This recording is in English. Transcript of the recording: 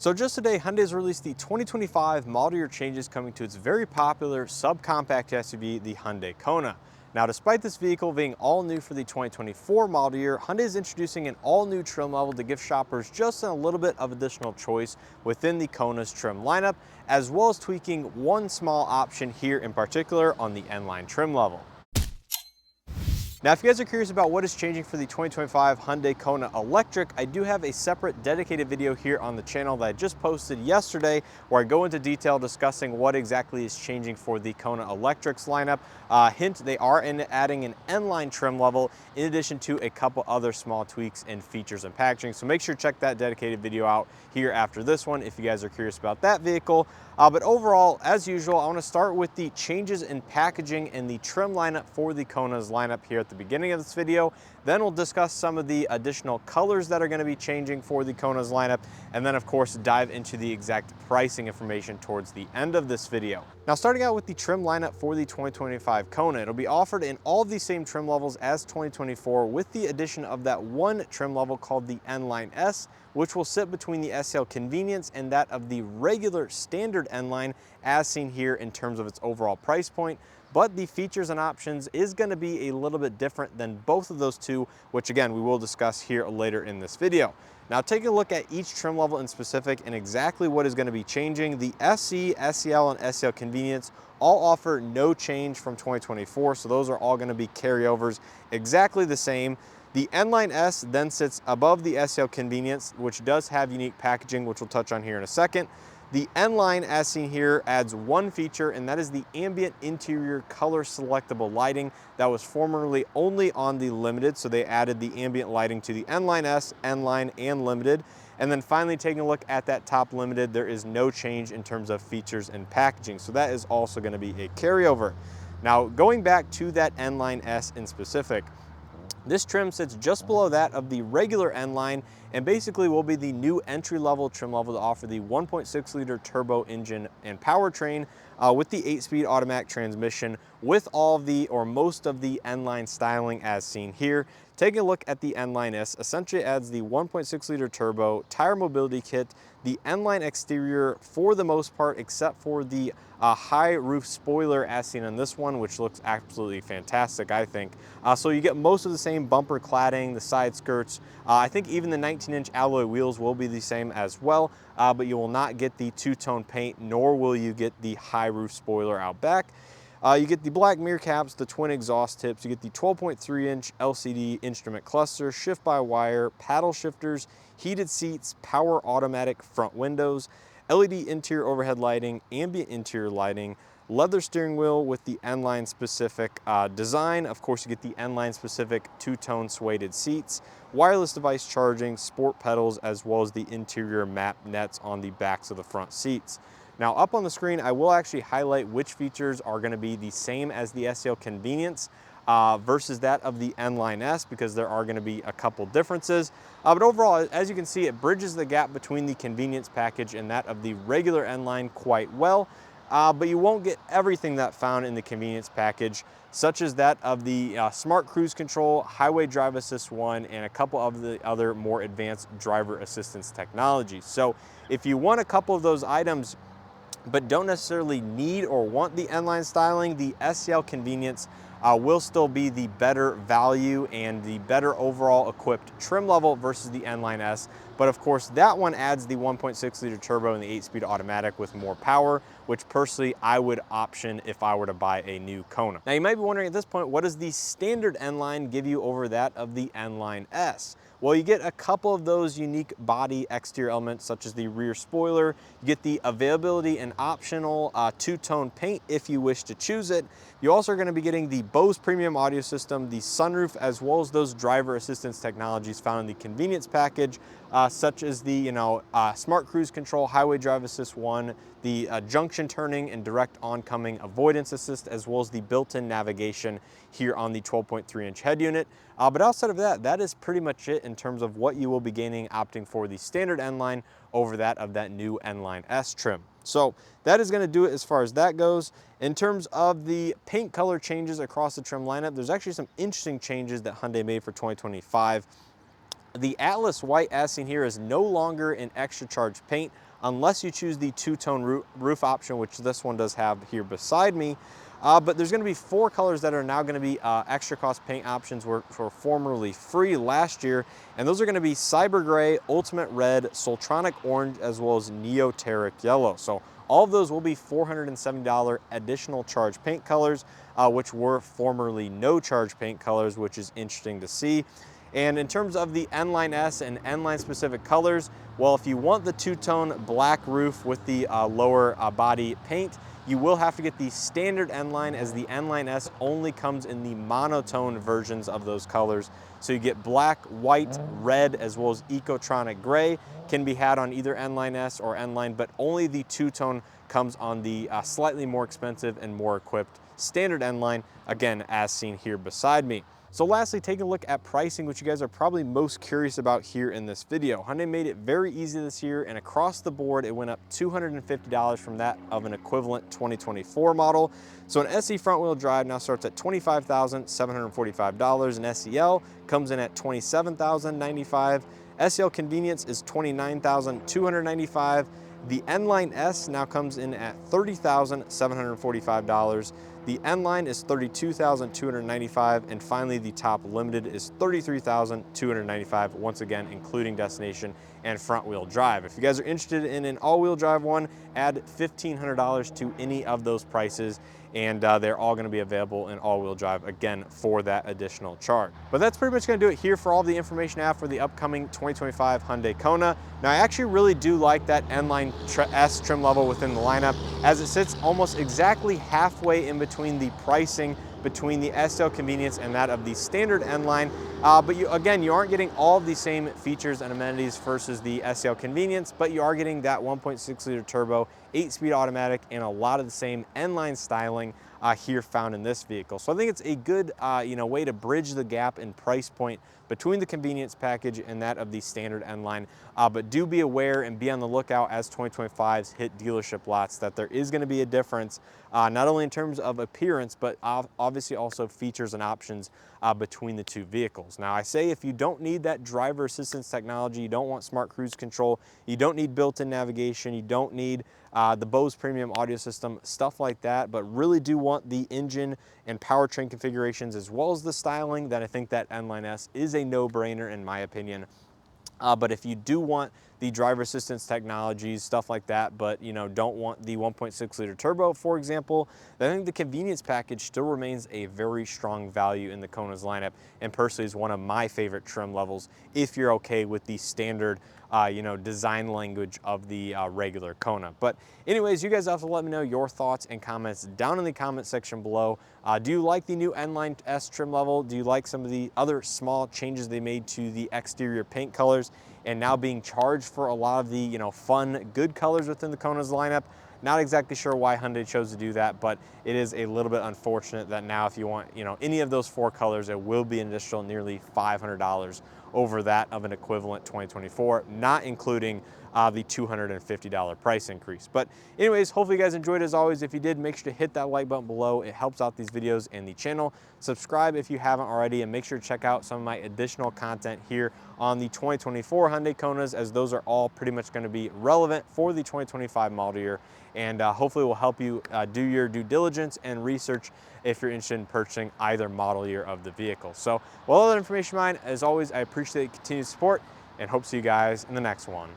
So just today, Hyundai has released the 2025 model year changes coming to its very popular subcompact SUV, the Hyundai Kona. Now, despite this vehicle being all new for the 2024 model year, Hyundai is introducing an all-new trim level to give shoppers just a little bit of additional choice within the Kona's trim lineup, as well as tweaking one small option here in particular on the N-Line trim level. Now, if you guys are curious about what is changing for the 2025 Hyundai Kona Electric, I do have a separate dedicated video here on the channel that I just posted yesterday where I go into detail discussing what exactly is changing for the Kona Electric's lineup. Hint, they are adding an N-Line trim level in addition to a couple other small tweaks in features and packaging. So make sure to check that dedicated video out here after this one if you guys are curious about that vehicle. But overall, as usual, I want to start with the changes in packaging and the trim lineup for the Kona's lineup here at the beginning of this video. Then we'll discuss some of the additional colors that are going to be changing for the Kona's lineup, and then of course dive into the exact pricing information towards the end of this video. Now, starting out with the trim lineup for the 2025 Kona, it'll be offered in all of the same trim levels as 2024 with the addition of that one trim level called the N-Line S, which will sit between the SEL Convenience and that of the regular standard N-Line as seen here in terms of its overall price point. But the features and options is going to be a little bit different than both of those two, which again, we will discuss here later in this video. Now, taking a look at each trim level in specific and exactly what is going to be changing, the SE, SEL, and SEL Convenience all offer no change from 2024, so those are all going to be carryovers exactly the same. The N-Line S then sits above the SEL Convenience, which does have unique packaging, which we'll touch on here in a second. The N-Line, as seen here, adds one feature, and that is the ambient interior color selectable lighting that was formerly only on the Limited, so they added the ambient lighting to the N-Line S, N-Line, and Limited. And then finally, taking a look at that top Limited, there is no change in terms of features and packaging, so that is also going to be a carryover. Now, going back to that N-Line S in specific, this trim sits just below that of the regular N-Line and basically will be the new entry-level trim level to offer the 1.6-liter turbo engine and powertrain with the 8-speed automatic transmission with all of the or most of the N-Line styling as seen here. Taking a look at the N-Line S, essentially adds the 1.6-liter turbo, tire mobility kit, the N-Line exterior for the most part, except for the high roof spoiler as seen on this one, which looks absolutely fantastic, I think. So you get most of the same bumper cladding, the side skirts. I think even the 19-inch alloy wheels will be the same as well, but you will not get the two-tone paint, nor will you get the high roof spoiler out back. You get the black mirror caps, the twin exhaust tips, you get the 12.3-inch LCD instrument cluster, shift-by-wire, paddle shifters, heated seats, power automatic front windows, LED interior overhead lighting, ambient interior lighting, leather steering wheel with the N-Line specific design. Of course, you get the N-Line specific two-tone suede seats, wireless device charging, sport pedals, as well as the interior map nets on the backs of the front seats. Now, up on the screen, I will actually highlight which features are going to be the same as the SEL Convenience versus that of the N-Line S, because there are going to be a couple differences. But overall, as you can see, it bridges the gap between the Convenience package and that of the regular N-Line quite well. But you won't get everything that found in the Convenience package, such as that of the Smart Cruise Control, Highway Drive Assist 1, and a couple of the other more advanced driver assistance technologies. So if you want a couple of those items, but don't necessarily need or want the N-Line styling, the SEL Convenience will still be the better value and the better overall equipped trim level versus the N-Line S. But of course, that one adds the 1.6-liter turbo and the 8-speed automatic with more power, which personally I would option if I were to buy a new Kona. Now, you might be wondering at this point, what does the standard N-Line give you over that of the N-Line S? Well, you get a couple of those unique body exterior elements, such as the rear spoiler. You get the availability and optional two-tone paint if you wish to choose it. You also are going to be getting the Bose premium audio system, the sunroof, as well as those driver assistance technologies found in the Convenience package, such as the Smart Cruise Control, Highway Drive Assist 1, the junction turning and direct oncoming avoidance assist, as well as the built-in navigation here on the 12.3-inch head unit. But outside of that, that is pretty much it in terms of what you will be gaining opting for the standard N-Line over that of that new N-Line S trim. So that is going to do it as far as that goes. In terms of the paint color changes across the trim lineup, there's actually some interesting changes that Hyundai made for 2025. The Atlas White as seen here is no longer an extra charge paint. unless you choose the two-tone roof option, which this one does have here beside me. But there's going to be 4 colors that are now going to be extra cost paint options were formerly free last year. And those are going to be Cyber Gray, Ultimate Red, Sultronic Orange, as well as Neoteric Yellow. So all of those will be $470 additional charge paint colors, which were formerly no charge paint colors, which is interesting to see. And in terms of the N-Line S and N-Line specific colors, well, if you want the two-tone black roof with the lower body paint, you will have to get the standard N-Line, as the N-Line S only comes in the monotone versions of those colors. So you get black, white, red, as well as Ecotronic Gray can be had on either N-Line S or N-Line, but only the two-tone comes on the slightly more expensive and more equipped standard N-Line, again, as seen here beside me. So lastly, take a look at pricing, which you guys are probably most curious about here in this video. Hyundai made it very easy this year, and across the board, it went up $250 from that of an equivalent 2024 model. So an SE front-wheel drive now starts at $25,745, and SEL comes in at $27,095. SEL Convenience is $29,295. The N-Line S now comes in at $30,745. The N-Line is $32,295, and finally the top limited is $33,295, once again including destination and front wheel drive. If you guys are interested in an all-wheel drive one, add $1,500 to any of those prices, and they're all going to be available in all-wheel drive, again, for that additional charge. But that's pretty much going to do it here for all the information I have for the upcoming 2025 Hyundai Kona. Now, I actually really do like that N-Line S trim level within the lineup, as it sits almost exactly halfway in between the pricing between the SEL Convenience and that of the standard N-Line. But you aren't getting all of the same features and amenities versus the SEL Convenience, but you are getting that 1.6 liter turbo, 8-speed automatic, and a lot of the same N-Line styling here found in this vehicle. So I think it's a good way to bridge the gap in price point between the convenience package and that of the standard N-Line. But do be aware and be on the lookout as 2025s hit dealership lots that there is going to be a difference, not only in terms of appearance, but obviously also features and options between the two vehicles. Now, I say if you don't need that driver assistance technology, you don't want smart cruise control, you don't need built-in navigation, you don't need the Bose premium audio system, stuff like that, but really do want the engine and powertrain configurations as well as the styling, then I think that N-Line S is a no-brainer in my opinion. But if you do want the driver assistance technologies, stuff like that, but don't want the 1.6 liter turbo, for example, then I think the convenience package still remains a very strong value in the Kona's lineup, and personally is one of my favorite trim levels if you're okay with the standard design language of the regular Kona. But anyways, you guys have to let me know your thoughts and comments down in the comment section below. Do you like the new N-Line S trim level? Do you like some of the other small changes they made to the exterior paint colors and now being charged for a lot of the fun, good colors within the Kona's lineup? Not exactly sure why Hyundai chose to do that, but it is a little bit unfortunate that now if you want any of those 4 colors, it will be an additional nearly $500 over that of an equivalent 2024, not including the $250 price increase. But anyways, hopefully you guys enjoyed. As always, if you did, make sure to hit that like button below. It helps out these videos and the channel. Subscribe if you haven't already, and make sure to check out some of my additional content here on the 2024 Hyundai Konas, as those are all pretty much going to be relevant for the 2025 model year, and hopefully will help you do your due diligence and research if you're interested in purchasing either model year of the vehicle. So with all that information in mind, as always, I appreciate the continued support and hope to see you guys in the next one.